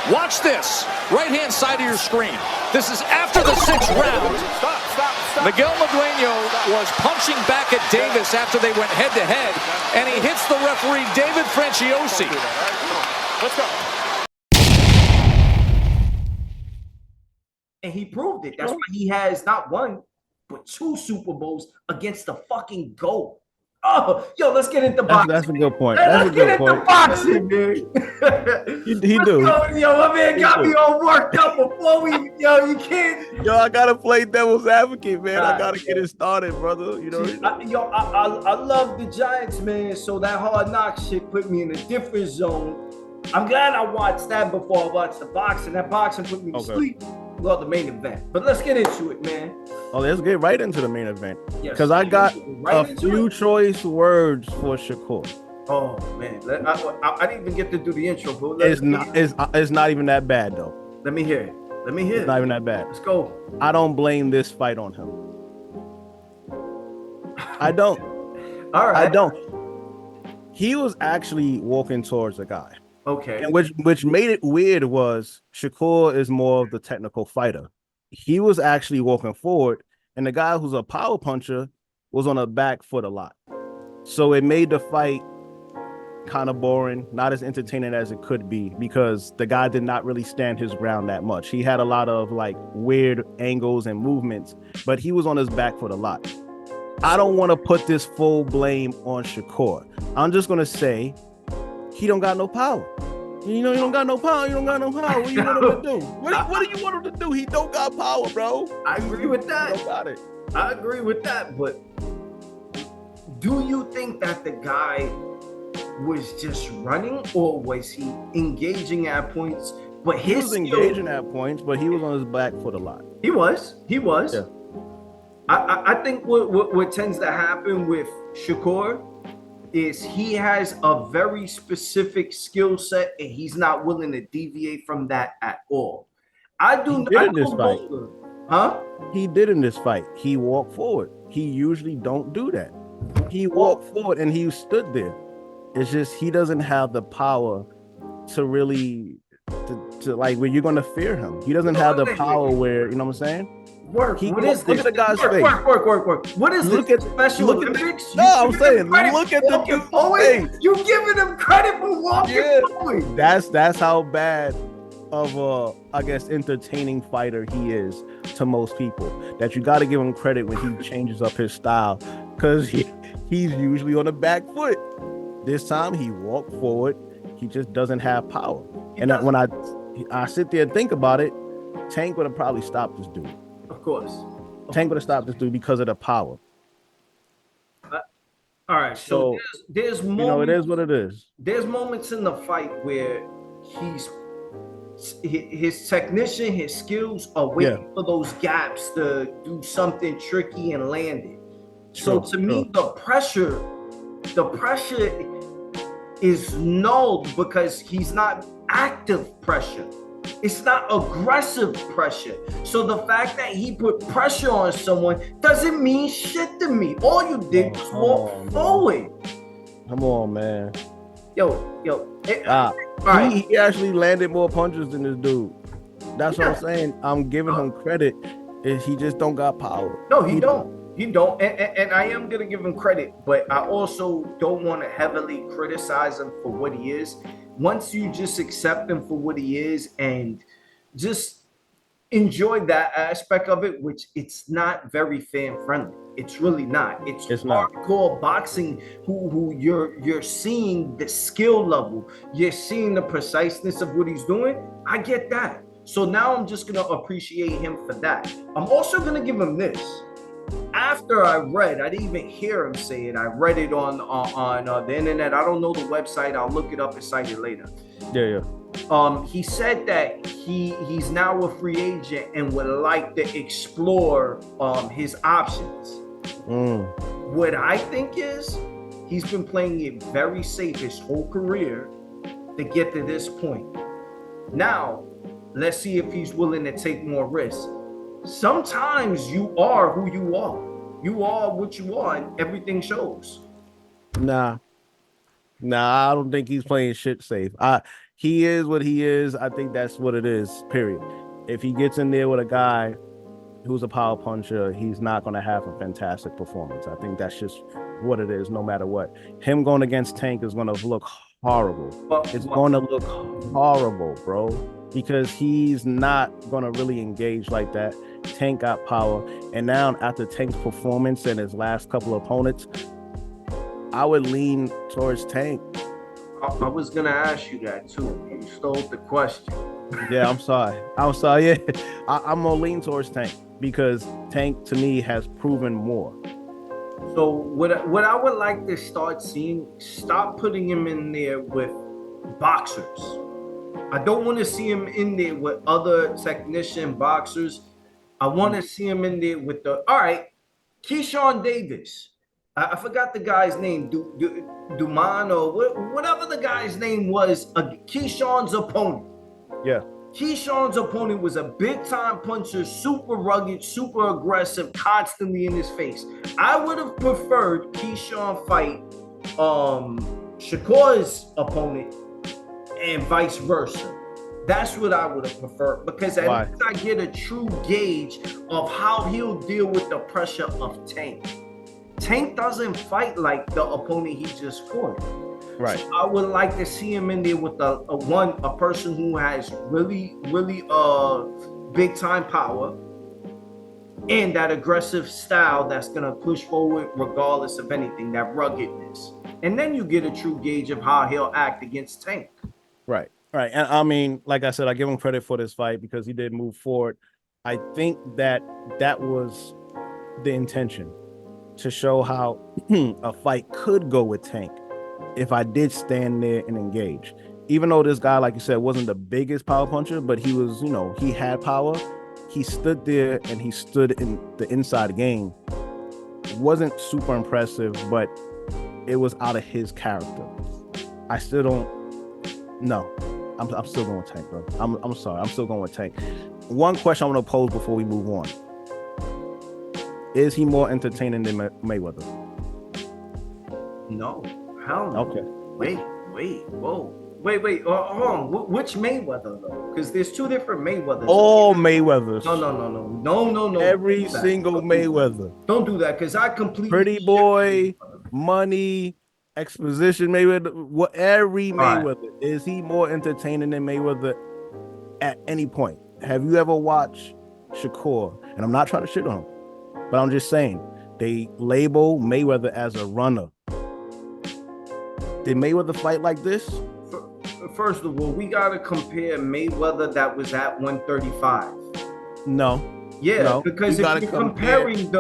Watch this. Right-hand side of your screen. This is after the 6th round. Stop. Miguel Madueño was punching back at Davis after they went head-to-head, and he hits the referee, David Franciosi. Let's go. And he proved it. That's why he has not one, but 2 Super Bowls against the fucking GOAT. Oh, yo, let's get into boxing. That's a good point. Let's That's a get good into point. boxing, man. He do. Yo, my man got me all worked up before we. Yo, you can't. Yo, I gotta play devil's advocate, man. I gotta get it started, brother. You know. I love the Giants, man. So that Hard Knock shit put me in a different zone. I'm glad I watched that before I watched the boxing. That boxing put me to sleep. Well, the main event. But let's get into it, man. Oh, let's get right into the main event. Yes, because I got a few choice words for Shakur. Oh man, I didn't even get to do the intro, bro. It's not even that bad though. Let me hear it. It's not even that bad. Let's go. I don't blame this fight on him. I don't. All right. I don't. He was actually walking towards the guy. Okay. And which made it weird was Shakur is more of the technical fighter. He was actually walking forward, and the guy who's a power puncher was on a back foot a lot. So it made the fight kind of boring, not as entertaining as it could be, because the guy did not really stand his ground that much. He had a lot of like weird angles and movements, but he was on his back foot a lot. I don't want to put this full blame on Shakur. I'm just going to say he don't got no power. You know, you don't got no power. You don't got no power. What do you want him to do? What do you want him to do? He don't got power, bro. I agree with that. He don't got it. I agree with that. But do you think that the guy was just running, or was he engaging at points? But he was engaging at points, but he was on his back foot a lot. He was. Yeah. I think what tends to happen with Shakur is he has a very specific skill set, and he's not willing to deviate from that at all. He did in this fight. Huh? He did in this fight. He walked forward. He usually don't do that. He walked forward and he stood there. It's just he doesn't have the power to really to like where you're gonna fear him. He doesn't have the power where, you know what I'm saying? What is this? Look at the guy's face. Work. What is this? Special Olympics? No, I'm saying look at the face. You giving him credit for walking forward. That's how bad of a, I guess, entertaining fighter he is to most people. That you got to give him credit when he changes up his style, because he's usually on the back foot. This time he walked forward. He just doesn't have power. And when I sit there and think about it, Tank would have probably stopped this dude. Of course. Tank would have stopped this dude because of the power. All right. So there's moments, you know, it is what it is. There's moments in the fight where his technician, his skills are waiting for those gaps to do something tricky and land it. So to me, the pressure is nulled because he's not active pressure. It's not aggressive pressure. So the fact that he put pressure on someone doesn't mean shit to me. All you did was walk forward. Come on, man. Yo. He actually landed more punches than this dude. That's what I'm saying. I'm giving him credit. He just don't got power. No, he don't. He don't. And I am going to give him credit, but I also don't want to heavily criticize him for what he is. Once you just accept him for what he is and just enjoy that aspect of it, which it's not very fan friendly. It's really not. It's hardcore boxing who you're seeing the skill level. You're seeing the preciseness of what he's doing. I get that. So now I'm just going to appreciate him for that. I'm also going to give him this. After I didn't even hear him say it. I read it on the internet. I don't know the website. I'll look it up and cite it later. Yeah. He said that he's now a free agent and would like to explore his options. What I think is he's been playing it very safe his whole career to get to this point. Now, let's see if he's willing to take more risks. Sometimes you are who you are. You are what you are, and everything shows. Nah, I don't think he's playing shit safe. he is what he is. I think that's what it is, period. If he gets in there with a guy who's a power puncher, he's not going to have a fantastic performance. I think that's just what it is, no matter what. Him going against Tank is going to look horrible. It's going to look horrible, bro, because he's not going to really engage like that. Tank got power. And now after Tank's performance and his last couple of opponents, I would lean towards Tank. I was going to ask you that too. You stole the question. Yeah, I'm sorry. Yeah, I'm going to lean towards Tank because Tank, to me, has proven more. So what I would like to start seeing, stop putting him in there with boxers. I don't want to see him in there with other technician boxers. I want to see him in there with all right, Keyshawn Davis. I forgot the guy's name, Duman or whatever the guy's name was, Keyshawn's opponent. Yeah. Keyshawn's opponent was a big-time puncher, super rugged, super aggressive, constantly in his face. I would have preferred Keyshawn fight Shakur's opponent and vice versa. That's what I would have preferred because at least I get a true gauge of how he'll deal with the pressure of Tank. Tank doesn't fight like the opponent he just fought. Right. So I would like to see him in there with a person who has really big time power and that aggressive style that's gonna push forward regardless of anything, that ruggedness. And then you get a true gauge of how he'll act against Tank. Right. And I mean, like I said, I give him credit for this fight because he did move forward. I think that was the intention, to show how a fight could go with Tank if I did stand there and engage. Even though this guy, like you said, wasn't the biggest power puncher, but he was, he had power. He stood there and he stood in the inside game. Wasn't super impressive, but it was out of his character. I still don't. No, I'm still going with Tank, bro. I'm sorry. I'm still going with Tank. One question I want to pose before we move on. Is he more entertaining than Mayweather? No. Hell no. Okay. Wait. Whoa. Wait. Hold on. Which Mayweather though? Because there's two different Mayweathers. All Mayweathers. No. Every single Mayweather. Don't do that because I completely. Pretty boy, money, exposition Mayweather. Every Mayweather. Right. Is he more entertaining than Mayweather at any point? Have you ever watched Shakur? And I'm not trying to shit on him, but I'm just saying they label Mayweather as a runner. Did Mayweather fight like this? First of all, we gotta compare Mayweather that was at 135. No. Yeah, no, because if you're comparing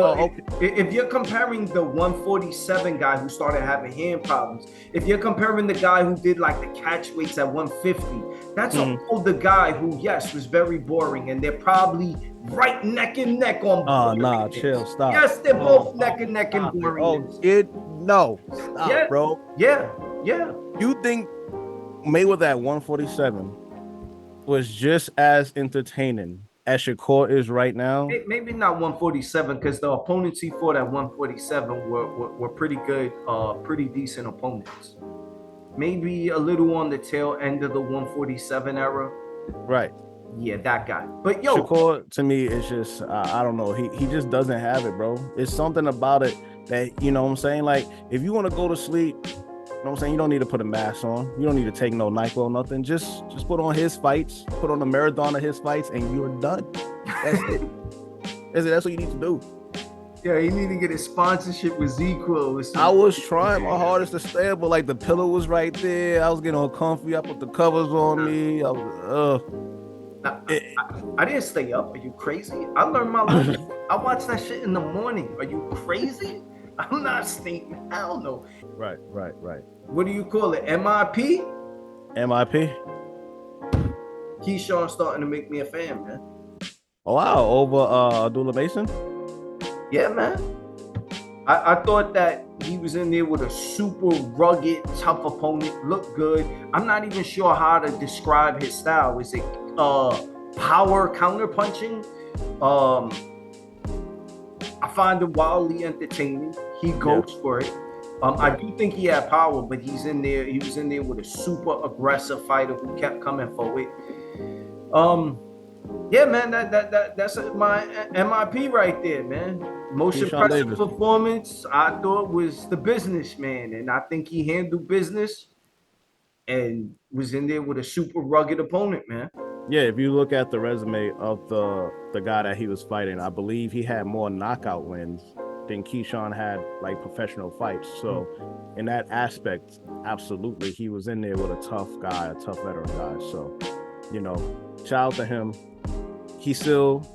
if you're comparing the 147 guy who started having hand problems, if you're comparing the guy who did like the catch weights at 150, that's an older guy who, yes, was very boring, and they're probably right neck and neck on. Oh, nah, chill, stop. Yes, they're both neck and neck in boring. Stop, bro. Yeah. You think Mayweather at 147 was just as entertaining as Shakur is right now? Maybe not 147 because the opponents he fought at 147 were pretty good, pretty decent opponents. Maybe a little on the tail end of the 147 era. Right. Yeah, that guy. But Shakur to me is just I don't know. He just doesn't have it, bro. It's something about it that, you know what I'm saying? Like, if you want to go to sleep, you know what I'm saying? You don't need to put a mask on. You don't need to take no NyQuil, nothing. Just put on his fights, put on a marathon of his fights, and you're done. That's it. That's what you need to do. Yeah, you need to get a sponsorship with Z-Quil. I was trying my hardest to stay up, but like the pillow was right there. I was getting all comfy. I put the covers on me. I was, I didn't stay up. Are you crazy? I learned my lesson. I watch that shit in the morning. Are you crazy? I'm not staying. Hell no. Right. What do you call it? MIP? MIP? Keyshawn starting to make me a fan, man. Oh, wow. Over Abdullah Mason? Yeah, man. I thought that he was in there with a super rugged, tough opponent. Looked good. I'm not even sure how to describe his style. Is it power counter punching? I find him wildly entertaining. He goes for it. I do think he had power, but he's in there. He was in there with a super aggressive fighter who kept coming forward. Yeah, man, that's my MIP right there, man. Most Keyshawn impressive Davis. performance, I thought, was the businessman, and I think he handled business and was in there with a super rugged opponent, man. Yeah, if you look at the resume of the guy that he was fighting, I believe he had more knockout wins than Keyshawn had like professional fights. So in that aspect, absolutely, he was in there with a tough guy, a tough veteran guy. So, shout out to him. He still,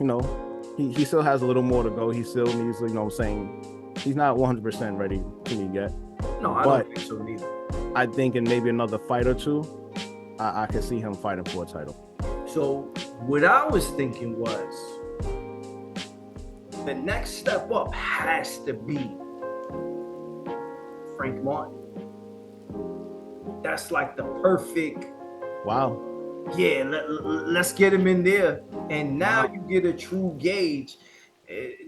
he still has a little more to go. He still needs, saying he's not 100% ready to me yet. No, I don't think so neither. I think in maybe another fight or two, I can see him fighting for a title. So what I was thinking was the next step up has to be Frank Martin. That's like the perfect. Wow. Yeah, let's get him in there. And now you get a true gauge.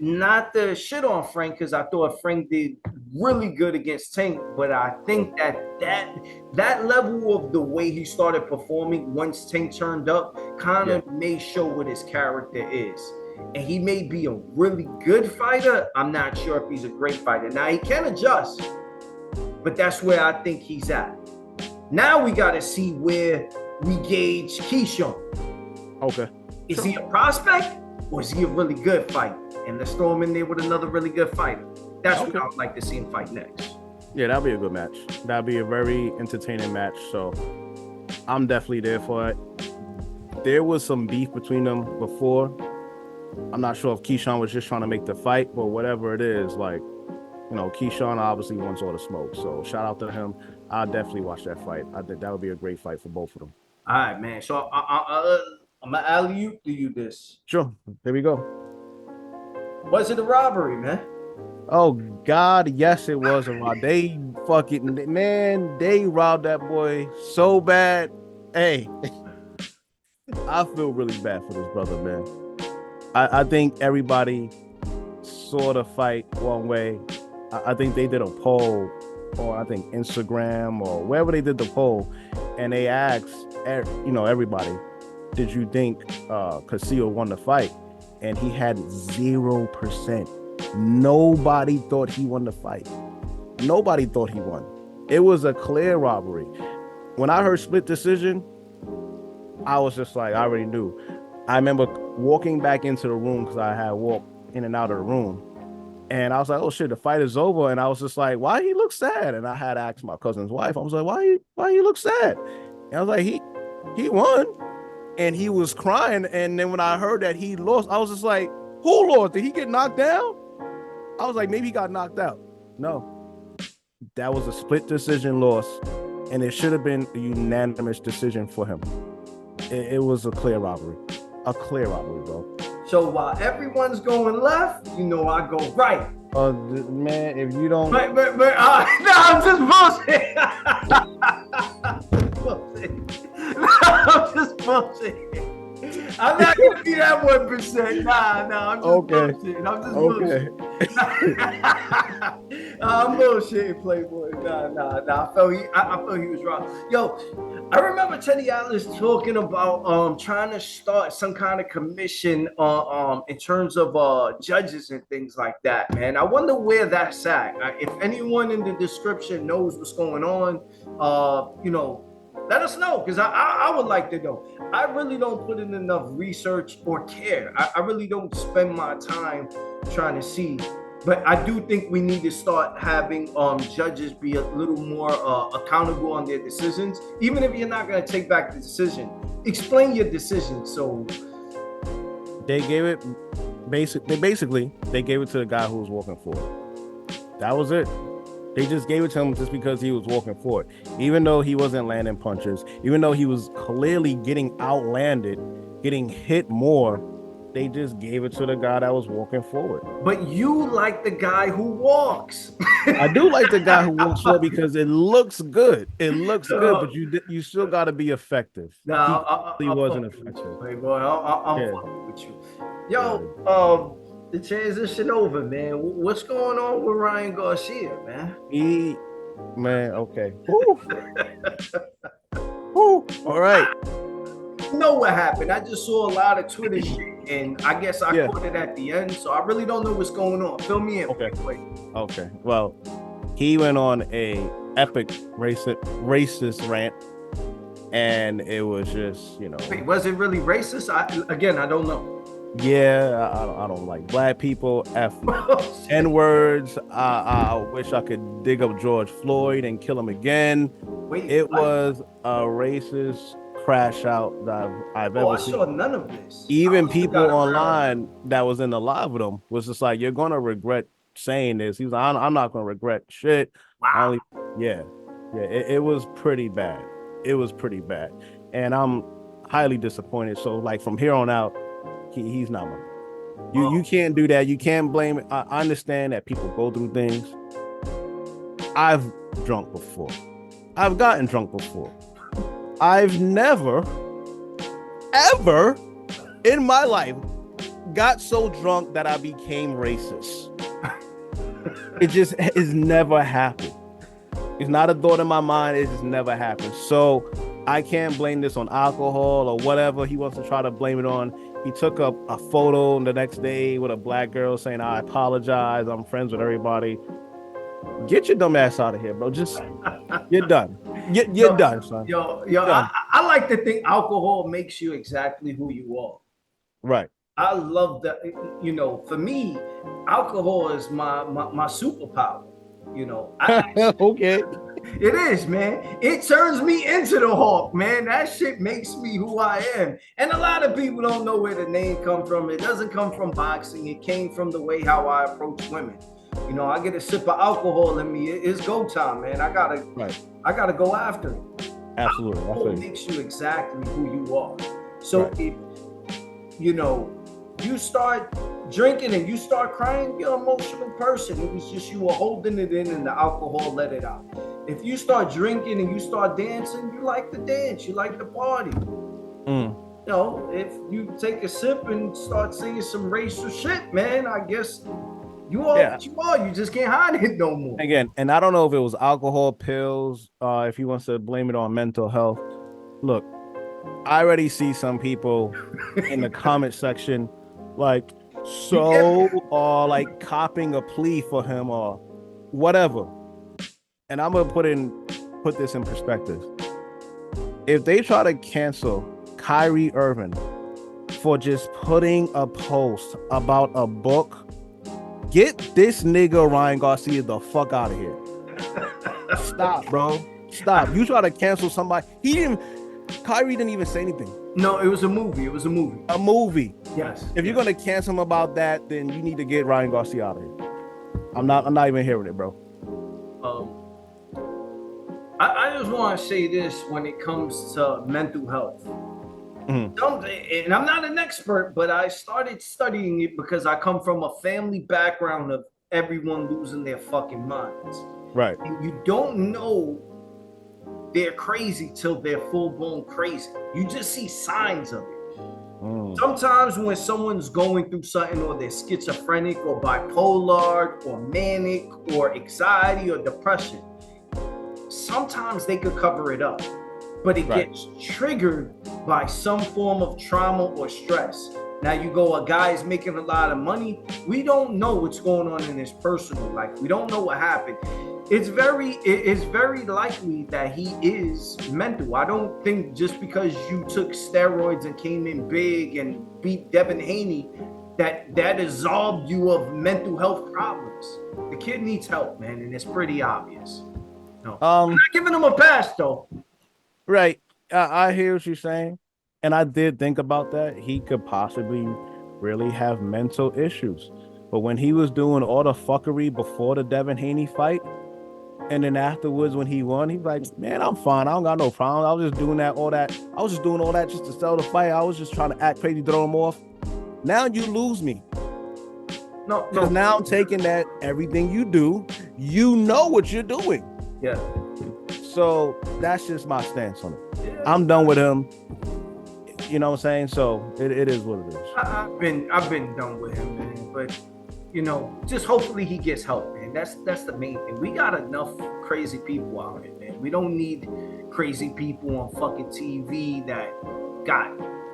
Not the shit on Frank, because I thought Frank did really good against Tank, but I think that level of the way he started performing once Tank turned up kind of may show what his character is. And he may be a really good fighter. I'm not sure if he's a great fighter. Now he can adjust, but that's where I think he's at. Now we got to see where we gauge Keyshawn. Okay. Is he a prospect or is he a really good fighter? And let's throw him in there with another really good fighter. That's what I would like to see him fight next. Yeah, that'll be a good match. That'll be a very entertaining match. So I'm definitely there for it. There was some beef between them before. I'm not sure if Keyshawn was just trying to make the fight, but whatever it is, Keyshawn obviously wants all the smoke. So shout out to him. I'll definitely watch that fight. I think that would be a great fight for both of them. All right, man. So I'm going to alley-oop to you this. Sure. There we go. Was it a robbery, man? Oh, God, yes, it was a robbery. They robbed that boy so bad. Hey, I feel really bad for this brother, man. I think everybody saw the fight one way. I think they did a poll on, Instagram or wherever they did the poll, and they asked, everybody, did you think Garcia won the fight? And he had 0%. Nobody thought he won the fight. Nobody thought he won. It was a clear robbery. When I heard split decision, I was just like, I already knew. I remember walking back into the room because I had walked in and out of the room. And I was like, oh shit, the fight is over. And I was just like, why he look sad? And I had asked my cousin's wife, I was like, why he look sad? And I was like, he won. And he was crying. And then when I heard that he lost, I was just like, who lost? Did he get knocked down? I was like, maybe he got knocked out. No, that was a split decision loss. And it should have been a unanimous decision for him. It was a clear robbery. A clear robbery, bro. So while everyone's going left, I go right. Man, if you don't... No, I'm just bullshit. I'm just bullshit. I'm not gonna be that 1%. Nah, I'm just bullshit. I'm just bullshit. I'm bullshitting, Playboy. Nah. I felt he was wrong. Yo, I remember Teddy Atlas talking about trying to start some kind of commission in terms of judges and things like that, man. I wonder where that's at. If anyone in the description knows what's going on, let us know, because I would like to know. I really don't put in enough research or care. I really don't spend my time trying to see. But I do think we need to start having judges be a little more accountable on their decisions. Even if you're not going to take back the decision, explain your decision. So they gave it basically they gave it to the guy who was walking forward. That was it. They just gave it to him just because he was walking forward. Even though he wasn't landing punches, even though he was clearly getting outlanded, getting hit more, they just gave it to the guy that was walking forward. But you like the guy who walks. I do like the guy who walks forward because it looks good. It looks good, but you still got to be effective. No, he wasn't effective. Playboy, I'm fucking with you. Yo, the transition over, man. What's going on with Ryan Garcia, man? Man, okay. Woo. Woo. All right. Know what happened. I just saw a lot of Twitter shit, and I guess I caught it at the end, so I really don't know what's going on. Fill me in. Okay. Well, he went on a epic racist rant, and it was just, Wait, was it really racist? I don't know. Yeah, I don't like black people. N-words. I wish I could dig up George Floyd and kill him again. It was a racist crash out that I've ever seen. I saw none of this. Even people online that was in the live with him was just like, "You're gonna regret saying this." He was like, "I'm not gonna regret shit." Wow. It was pretty bad. It was pretty bad, and I'm highly disappointed. So, like, from here on out, he's not my. You can't do that. You can't blame it. I understand that people go through things. I've drunk before. I've gotten drunk before. I've never, ever in my life got so drunk that I became racist. It just has never happened. It's not a thought in my mind. It just never happened. So I can't blame this on alcohol or whatever he wants to try to blame it on. He took up a photo the next day with a black girl saying, "I apologize. I'm friends with everybody." Get your dumb ass out of here, bro. Just, you're done. You're done, son. I like to think alcohol makes you exactly who you are. Right. I love that. For me, alcohol is my superpower. Okay. It is, man. It turns me into the Hawk, man. That shit makes me who I am. And a lot of people don't know where the name comes from. It doesn't come from boxing. It came from the way how I approach women. I get a sip of alcohol in me. It's go time, man. I gotta go after it. Absolutely. Alcohol makes you exactly who you are. So if you start drinking and you start crying, you're an emotional person. It was just you were holding it in and the alcohol let it out. If you start drinking and you start dancing, you like to dance, you like to party. If you take a sip and start singing some racial shit, man, I guess you are what you are. You just can't hide it no more. Again, and I don't know if it was alcohol, pills, if he wants to blame it on mental health. Look, I already see some people in the comment section like like copping a plea for him or whatever. And I'm gonna put this in perspective. If they try to cancel Kyrie Irving for just putting a post about a book, get this nigga Ryan Garcia the fuck out of here. Stop, bro. Stop. You try to cancel somebody. Kyrie didn't even say anything. No, it was a movie. A movie. Yes. If you're gonna cancel him about that, then you need to get Ryan Garcia out of here. I'm not even hearing it, bro. I just want to say this when it comes to mental health. And I'm not an expert, but I started studying it because I come from a family background of everyone losing their fucking minds. Right. And you don't know they're crazy till they're full-blown crazy. You just see signs of it. Sometimes when someone's going through something, or they're schizophrenic or bipolar or manic or anxiety or depression, sometimes they could cover it up, but it gets triggered by some form of trauma or stress. Now you go, a guy is making a lot of money. We don't know what's going on in his personal life. We don't know what happened. It's very likely that he is mental. I don't think just because you took steroids and came in big and beat Devin Haney that absolved you of mental health problems. The kid needs help, man, and it's pretty obvious. No, I'm not giving him a pass though. Right. I hear what you're saying. And I did think about that. He could possibly really have mental issues. But when he was doing all the fuckery before the Devin Haney fight, and then afterwards when he won, he's like, man, I'm fine. I don't got no problem. I was just doing all that just to sell the fight. I was just trying to act crazy, throw him off. Now you lose me. No. Now I'm taking that everything you do, you know what you're doing. Yeah. So that's just my stance on it. Yeah. I'm done with him. You know what I'm saying? So it is what it is. I've been done with him, man. But you know, just hopefully he gets help, man. That's the main thing. We got enough crazy people out here, man. We don't need crazy people on fucking TV that got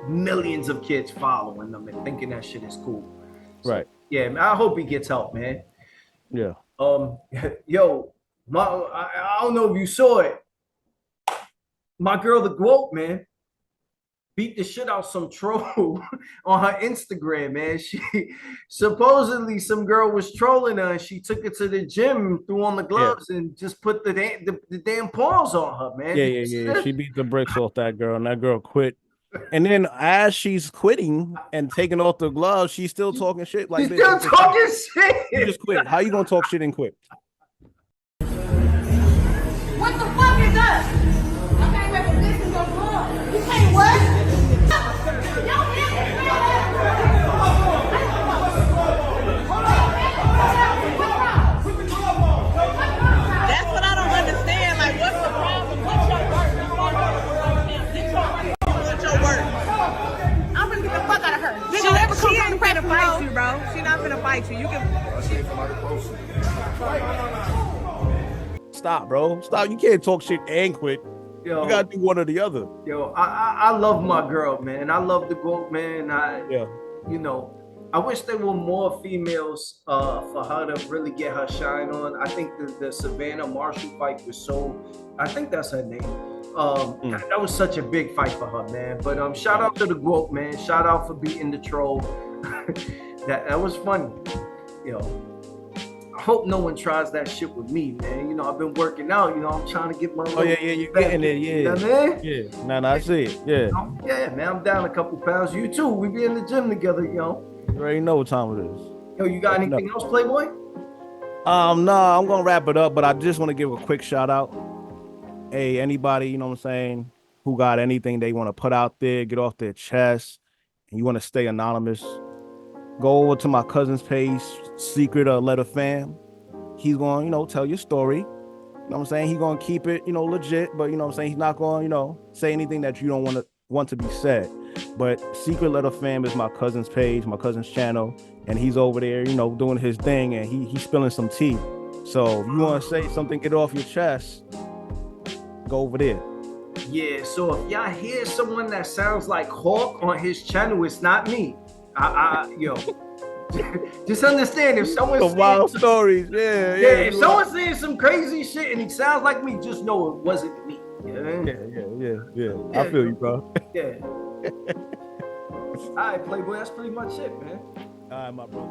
millions of kids following them and thinking that shit is cool. So, Right. yeah, man, I hope he gets help, man. Yeah. Yo, I don't know if you saw it. My girl, the GOAT, man, beat the shit out some troll on her Instagram, man. She supposedly some girl was trolling her and she took it to the gym, threw on the gloves, and just put the damn paws on her, man. Yeah. She beat the bricks off that girl, and that girl quit. And then as she's quitting and taking off the gloves, she's still talking shit. Like, she's still talking shit. You just quit. How you gonna talk shit and quit? What the fuck is that? I can't wait for this to go on. You can't what? Y'all hear me? That's what I don't understand. Like, what's the problem? What's your work? What's your work? I'm gonna get the fuck out of her. She ain't finna fight you, bro. She not finna fight you. You can. Stop, bro. Stop. You can't talk shit and quit. Yo, you gotta do one or the other. Yo, I love my girl, man. I love the GOAT, man. You know, I wish there were more females for her to really get her shine on. I think the Savannah Marshall fight was so, I think that's her name. That was such a big fight for her, man. But shout out to the GOAT, man. Shout out for beating the troll. that was funny. Yo, I hope no one tries that shit with me, man. You know, I've been working out. You know, I'm trying to get my. Oh yeah, you getting it, yeah. You know what I mean? Yeah, no, I see it. Yeah. Yeah, man, I'm down a couple pounds. You too. We be in the gym together, yo. You already know what time it is. Yo, you got anything else, Playboy? No, I'm gonna wrap it up, but I just want to give a quick shout out. Hey, anybody, you know what I'm saying, who got anything they want to put out there, get off their chest, and you want to stay anonymous, go over to my cousin's page, Secret Letter Fam. He's going, tell your story. You know what I'm saying? He's going to keep it, legit, but you know what I'm saying? He's not going, say anything that you don't want to be said. But Secret Letter Fam is my cousin's page, my cousin's channel, and he's over there, doing his thing, and he's spilling some tea. So if you want to say something, get off your chest, go over there. Yeah, so if y'all hear someone that sounds like Hawk on his channel, it's not me. Just understand, if someone's some wild stories, if someone's saying some crazy shit and he sounds like me, just know it wasn't me. Yeah. I feel you, bro. Yeah. All right, Playboy, that's pretty much it, man. All right, my brother.